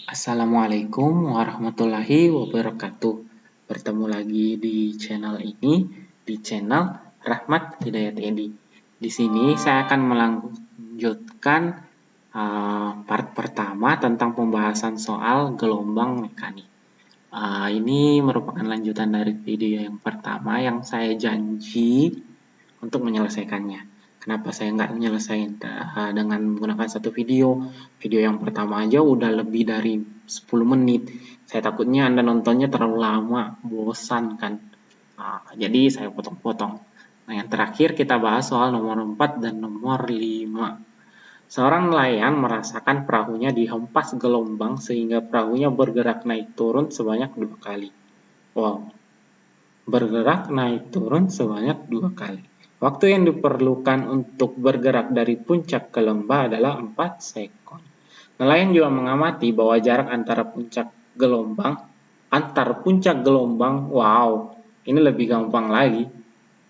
Assalamualaikum warahmatullahi wabarakatuh. Bertemu lagi di channel ini, di channel Rahmat Hidayat Edi. Di sini saya akan melanjutkan part pertama tentang pembahasan soal gelombang mekanik. Ini merupakan lanjutan dari video yang pertama yang saya janji untuk menyelesaikannya. Kenapa saya nggak menyelesaikan dengan menggunakan satu video? Video yang pertama aja udah lebih dari 10 menit. Saya takutnya Anda nontonnya terlalu lama, bosan kan. Jadi saya potong-potong. Nah, yang terakhir kita bahas soal nomor 4 dan nomor 5. Seorang nelayan merasakan perahunya dihempas gelombang sehingga perahunya bergerak naik turun sebanyak 2 kali. Wow, bergerak naik turun sebanyak 2 kali. Waktu yang diperlukan untuk bergerak dari puncak ke lembah adalah 4 sekon. Nelayan juga mengamati bahwa jarak antara puncak gelombang, wow, ini lebih gampang lagi,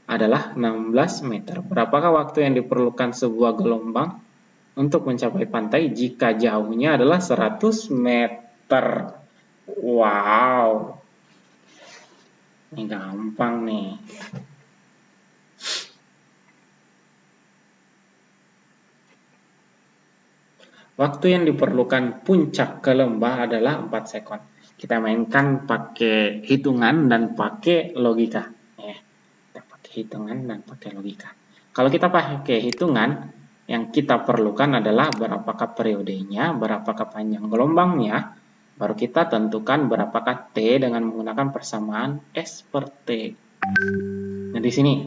adalah 16 meter. Berapakah waktu yang diperlukan sebuah gelombang untuk mencapai pantai jika jauhnya adalah 100 meter? Wow, ini gampang nih. Waktu yang diperlukan puncak ke lembah adalah 4 sekon. Kita mainkan pakai hitungan dan pakai logika. Kita pakai hitungan dan pakai logika. Kalau kita pakai hitungan, yang kita perlukan adalah berapakah periodenya, berapakah panjang gelombangnya, baru kita tentukan berapakah T dengan menggunakan persamaan S per T. Nah, di sini,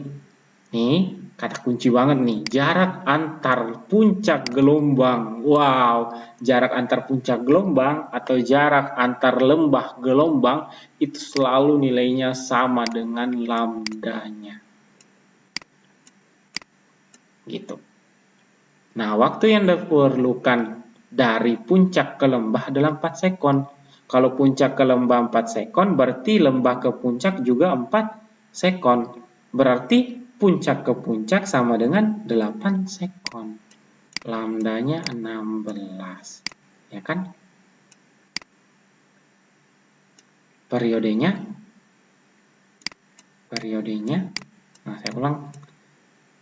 nih, kata kunci banget nih, jarak antar puncak gelombang. Wow, jarak antar puncak gelombang atau jarak antar lembah gelombang itu selalu nilainya sama dengan lambdanya. Gitu. Nah, waktu yang diperlukan dari puncak ke lembah adalah 4 sekon. Kalau puncak ke lembah 4 sekon, berarti lembah ke puncak juga 4 sekon. Berarti puncak ke puncak sama dengan 8 sekon. Lambdanya 16. Ya kan? Periodenya, nah saya ulang.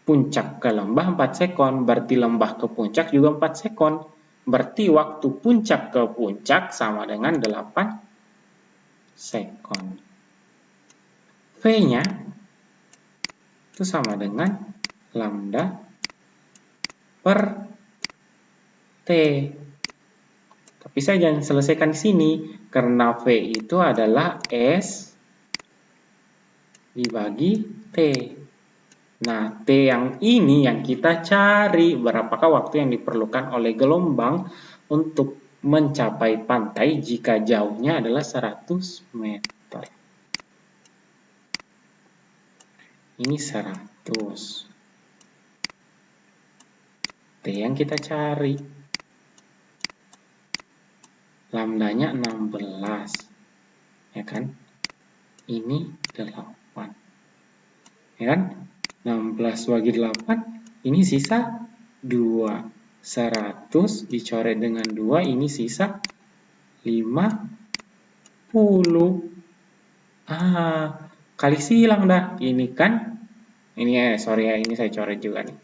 Puncak ke lembah 4 sekon, berarti lembah ke puncak juga 4 sekon. Berarti waktu puncak ke puncak sama dengan 8 sekon. V-nya itu sama dengan lambda per T. Tapi saya jangan selesaikan di sini, karena V itu adalah S dibagi T. Nah, T yang ini yang kita cari, berapakah waktu yang diperlukan oleh gelombang untuk mencapai pantai jika jauhnya adalah 100 meter. Ini 100. T yang kita cari. Lambdanya 16. Ya kan? Ini 8. Ya kan? 16 bagi 8, ini sisa 2. 100 dicoret dengan 2, ini sisa 50. Kali silang dah. Ini kan, ini sorry ya, ini saya coret juga nih.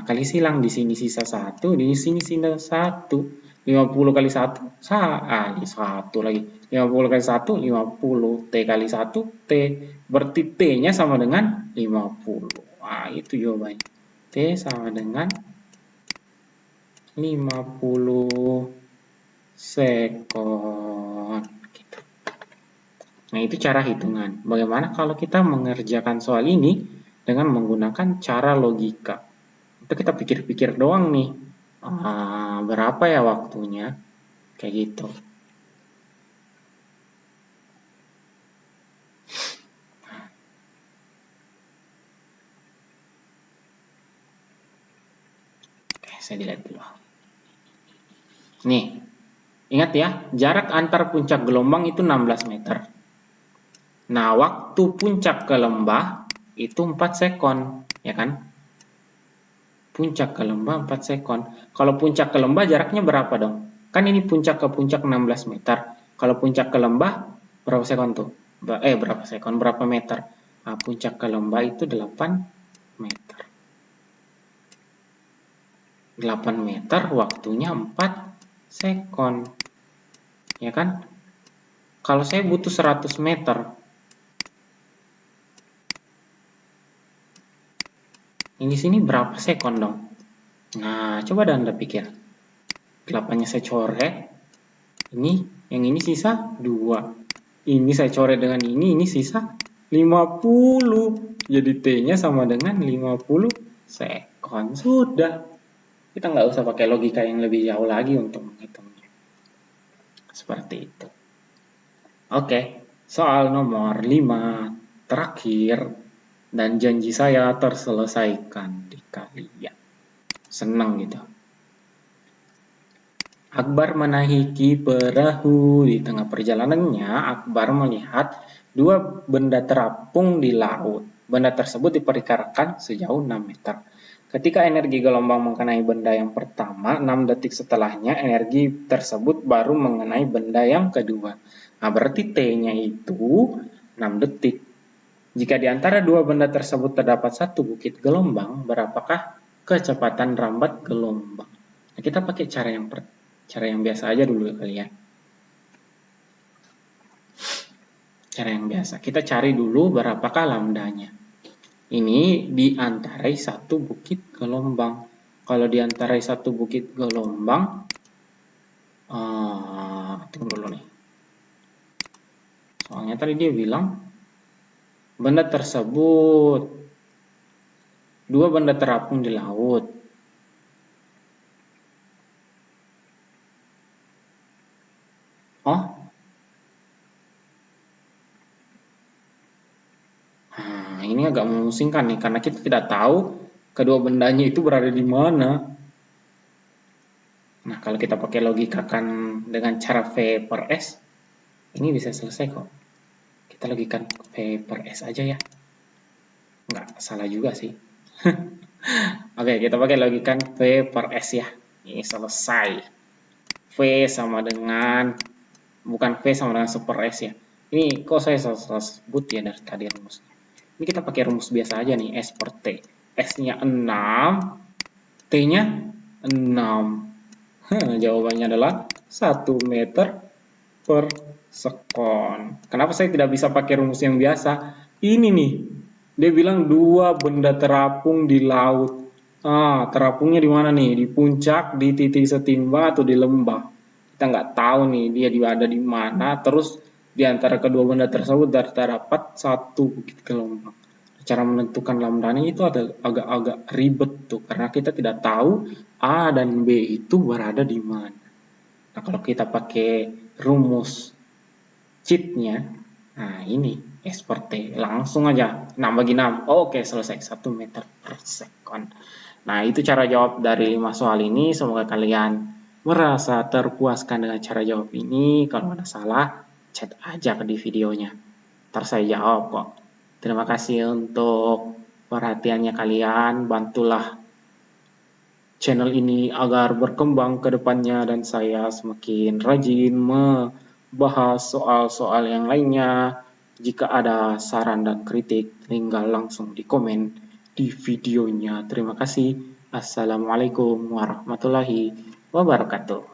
Kali silang, di sini sisa 1, di sini sisa 1. 50 kali 1, 1 lagi. 50 kali 1, 50. T kali 1, T. Berarti T-nya sama dengan 50. Itu jawabannya. T sama dengan 50 sekon. Gitu. Nah, itu cara hitungan. Bagaimana kalau kita mengerjakan soal ini dengan menggunakan cara logika? Itu kita pikir-pikir doang nih. Berapa ya waktunya? Kayak gitu. Oke, saya dilihat dulu. Nih, ingat ya, jarak antar puncak gelombang itu 16 meter. Nah, waktu puncak ke lembah itu 4 sekon, ya kan? Puncak ke lembah 4 sekon. Kalau puncak ke lembah jaraknya berapa dong? Kan ini puncak ke puncak 16 meter. Kalau puncak ke lembah, berapa sekon tuh? Berapa sekon? Berapa meter? Nah, puncak ke lembah itu 8 meter. 8 meter waktunya 4 sekon. Ya kan? Kalau saya butuh 100 meter, ini sini berapa sekon dong? Nah, coba Anda pikir. 8-nya saya coret. Yang ini sisa 2. Ini saya coret dengan ini sisa 50. Jadi T-nya sama dengan 50 sekon. Sudah. Kita nggak usah pakai logika yang lebih jauh lagi untuk menghitungnya. Seperti itu. Oke, soal nomor 5 terakhir dan janji saya terselesaikan di kalian. Senang gitu. Akbar menaiki perahu. Di tengah perjalanannya, Akbar melihat 2 benda terapung di laut. Benda tersebut diperkirakan sejauh 6 meter. Ketika energi gelombang mengenai benda yang pertama, 6 detik setelahnya energi tersebut baru mengenai benda yang kedua. Nah, berarti T-nya itu 6 detik. Jika di antara 2 benda tersebut terdapat satu bukit gelombang, berapakah kecepatan rambat gelombang? Nah, kita pakai cara yang biasa aja dulu kali ya. Cara yang biasa. Kita cari dulu berapakah lambdanya. Ini diantarai satu bukit gelombang. Kalau diantarai satu bukit gelombang, tunggu dulu nih. Soalnya tadi dia bilang benda tersebut 2 benda terapung di laut. Ini agak memusingkan nih, karena kita tidak tahu kedua bendanya itu berada di mana. Nah, kalau kita pakai logikakan dengan cara V per S, ini bisa selesai kok. Kita logikakan V per S aja ya. Nggak salah juga sih. Oke, kita pakai logikakan V per S ya. Ini selesai. V sama dengan, bukan V sama dengan super S ya. Ini kok saya salah sebut ya dari tadi rumusnya. Ini kita pakai rumus biasa aja nih, S per T. S-nya 6, T-nya 6. Jawabannya adalah 1 meter per sekon. Kenapa saya tidak bisa pakai rumus yang biasa? Ini nih, dia bilang 2 benda terapung di laut. Terapungnya di mana nih? Di puncak, di titik setimba, atau di lembah? Kita nggak tahu nih dia ada di mana. Terus di antara kedua benda tersebut terdapat satu bukit gelombang. Cara menentukan lambdanya itu agak-agak ribet tuh, karena kita tidak tahu A dan B itu berada di mana. Nah, kalau kita pakai rumus cheat-nya, nah ini S per T, langsung aja 6 bagi 6. Oke, selesai, 1 meter per sekon. Nah, itu cara jawab dari 5 soal ini. Semoga kalian merasa terpuaskan dengan cara jawab ini. Kalau ada salah, chat aja di videonya. Ntar saya jawab kok. Terima kasih untuk perhatiannya kalian. Bantulah channel ini agar berkembang ke depannya dan saya semakin rajin membahas soal-soal yang lainnya. Jika ada saran dan kritik, tinggal langsung di komen di videonya. Terima kasih. Assalamualaikum warahmatullahi wabarakatuh.